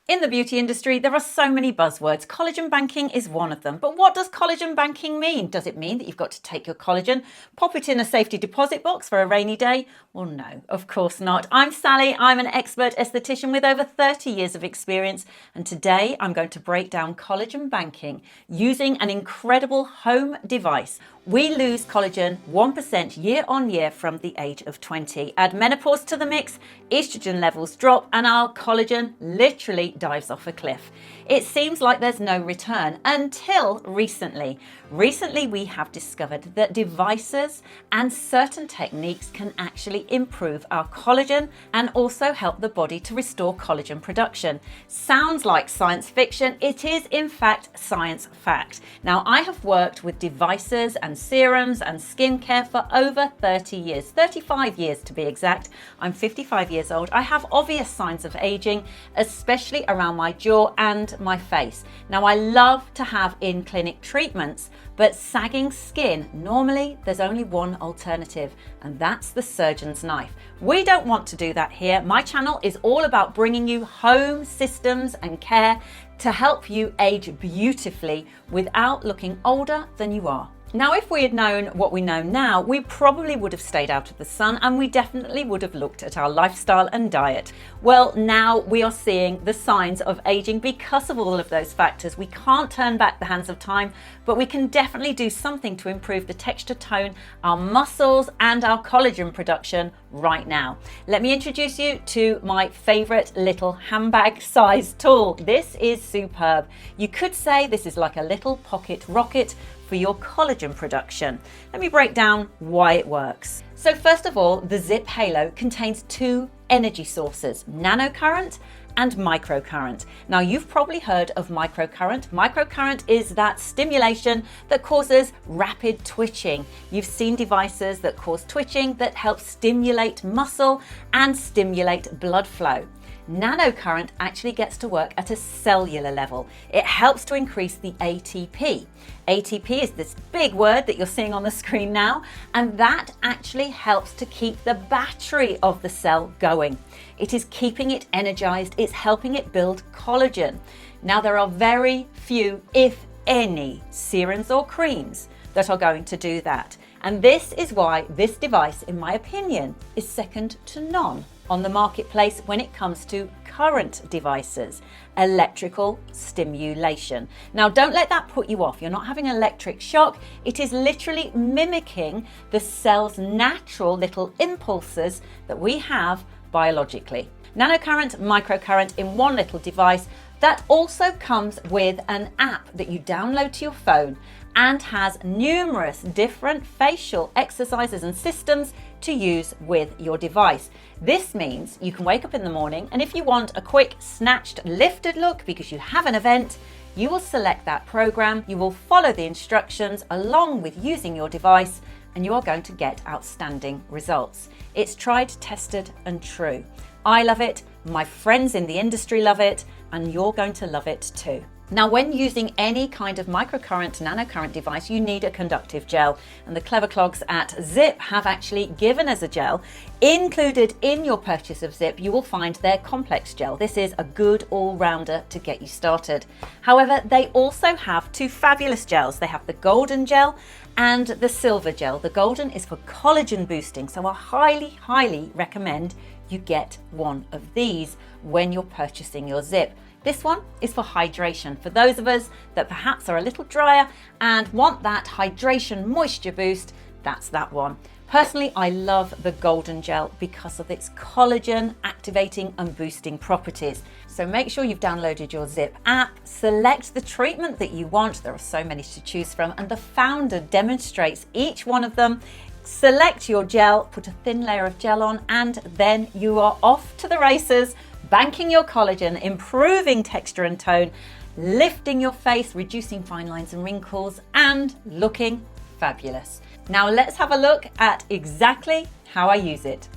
In the beauty industry, there are so many buzzwords. Collagen banking is one of them. But what does collagen banking mean? Does it mean that you've got to take your collagen, pop it in a safety deposit box for a rainy day? Well, no, of course not. I'm Sally. I'm an expert esthetician with over 30 years of experience. And today I'm going to break down collagen banking using an incredible home device. We lose collagen 1% year on year from the age of 20. Add menopause to the mix, estrogen levels drop, and our collagen literally dives off a cliff. It seems like there's no return until recently. Recently, we have discovered that devices and certain techniques can actually improve our collagen and also help the body to restore collagen production. Sounds like science fiction. It is, in fact, science fact. Now, I have worked with devices and serums and skincare for over 30 years, 35 years to be exact. I'm 55 years old. I have obvious signs of aging, especially around my jaw and my face. Now, I love to have in-clinic treatments, but sagging skin, normally there's only one alternative, and that's the surgeon's knife. We don't want to do that here. My channel is all about bringing you home systems and care to help you age beautifully without looking older than you are. Now, if we had known what we know now, we probably would have stayed out of the sun, and we definitely would have looked at our lifestyle and diet. Well, now we are seeing the signs of aging because of all of those factors. We can't turn back the hands of time, but we can definitely do something to improve the texture, tone, our muscles, and our collagen production right now. Let me introduce you to my favorite little handbag size tool. This is superb. You could say this is like a little pocket rocket for your collagen production. Let me break down why it works. So first of all, the ZIIP Halo contains two energy sources, nanocurrent and microcurrent. Now, you've probably heard of microcurrent. Microcurrent is that stimulation that causes rapid twitching. You've seen devices that cause twitching that help stimulate muscle and stimulate blood flow. Nanocurrent actually gets to work at a cellular level. It helps to increase the ATP. ATP is this big word that you're seeing on the screen now, and that actually helps to keep the battery of the cell going. It is keeping it energized, it's helping it build collagen. Now, there are very few, if any, serums or creams that are going to do that. And this is why this device, in my opinion, is second to none on the marketplace when it comes to current devices, electrical stimulation. Now, don't let that put you off. You're not having an electric shock. It is literally mimicking the cell's natural little impulses that we have biologically. Nanocurrent, microcurrent in one little device that also comes with an app that you download to your phone and has numerous different facial exercises and systems to use with your device. This means you can wake up in the morning, and if you want a quick snatched lifted look because you have an event, you will select that program, you will follow the instructions along with using your device, and you are going to get outstanding results. It's tried, tested and true. I love it, my friends in the industry love it, and you're going to love it too. Now, when using any kind of microcurrent, nanocurrent device, you need a conductive gel. And the clever clogs at ZIIP have actually given us a gel. Included in your purchase of ZIIP, you will find their complex gel. This is a good all-rounder to get you started. However, they also have two fabulous gels. They have the golden gel and the silver gel. The golden is for collagen boosting, so I highly, highly recommend you get one of these when you're purchasing your ZIIP. This one is for hydration, for those of us that perhaps are a little drier and want that hydration moisture boost. That's that one. Personally, I love the golden gel because of its collagen activating and boosting properties. So make sure you've downloaded your ZIIP app, select the treatment that you want. There are so many to choose from, and the founder demonstrates each one of them. Select your gel, put a thin layer of gel on, and then you are off to the races, banking your collagen, improving texture and tone, lifting your face, reducing fine lines and wrinkles, and looking fabulous. Now let's have a look at exactly how I use it.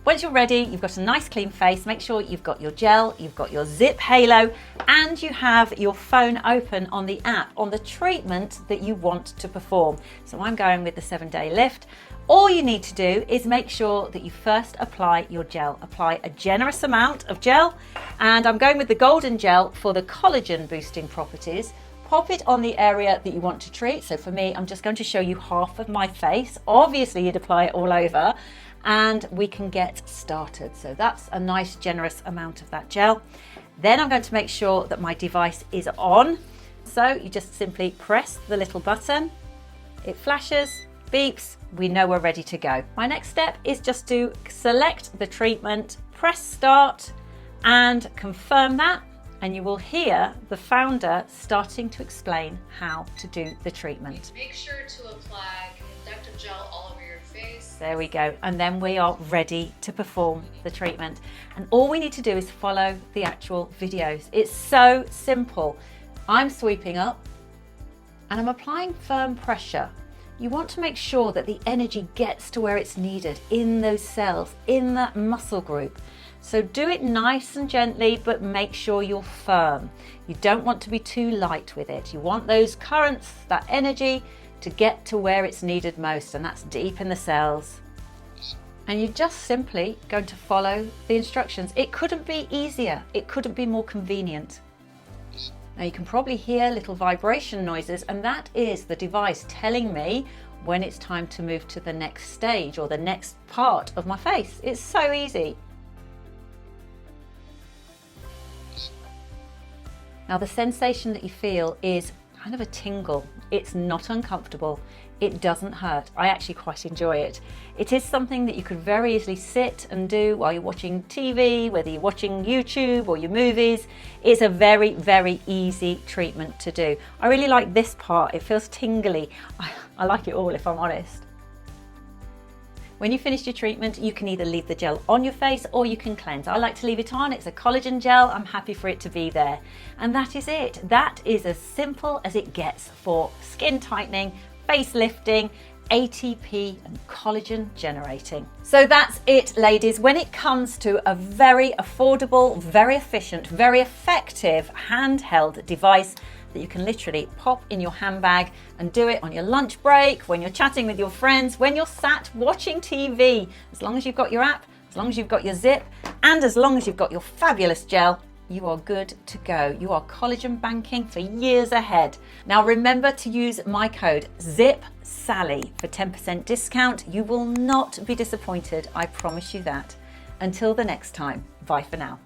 Once you're ready, you've got a nice clean face, make sure you've got your gel, you've got your ZIIP Halo, and you have your phone open on the app on the treatment that you want to perform. So I'm going with the 7-day lift. All you need to do is make sure that you first apply your gel. Apply a generous amount of gel, and I'm going with the golden gel for the collagen boosting properties. Pop it on the area that you want to treat. So for me, I'm just going to show you half of my face. Obviously, you'd apply it all over, and we can get started. So that's a nice generous amount of that gel. Then I'm going to make sure that my device is on. So you just simply press the little button. It flashes, beeps, we know we're ready to go. My next step is just to select the treatment, press start, and confirm that. And you will hear the founder starting to explain how to do the treatment. Make sure to apply conductive gel all over your face. There we go. And then we are ready to perform the treatment. And all we need to do is follow the actual videos. It's so simple. I'm sweeping up and I'm applying firm pressure. You want to make sure that the energy gets to where it's needed in those cells, in that muscle group. So do it nice and gently, but make sure you're firm. You don't want to be too light with it. You want those currents, that energy, to get to where it's needed most, and that's deep in the cells. And you're just simply going to follow the instructions. It couldn't be easier. It couldn't be more convenient. Now you can probably hear little vibration noises, and that is the device telling me when it's time to move to the next stage or the next part of my face. It's so easy. Now the sensation that you feel is kind of a tingle. It's not uncomfortable. It doesn't hurt. I actually quite enjoy it. It is something that you could very easily sit and do while you're watching TV, whether you're watching YouTube or your movies. It's a very, very easy treatment to do. I really like this part. It feels tingly. I like it all, if I'm honest. When you finish your treatment, you can either leave the gel on your face or you can cleanse. I like to leave it on. It's a collagen gel. I'm happy for it to be there. And that is it. That is as simple as it gets for skin tightening, face lifting, ATP and collagen generating. So that's it, ladies. When it comes to a very affordable, very efficient, very effective handheld device that you can literally pop in your handbag and do it on your lunch break, when you're chatting with your friends, when you're sat watching TV, as long as you've got your app, as long as you've got your ZIIP, and as long as you've got your fabulous gel, you are good to go. You are collagen banking for years ahead. Now remember to use my code ZIIPSally for 10% discount. You will not be disappointed, I promise you that. Until the next time, bye for now.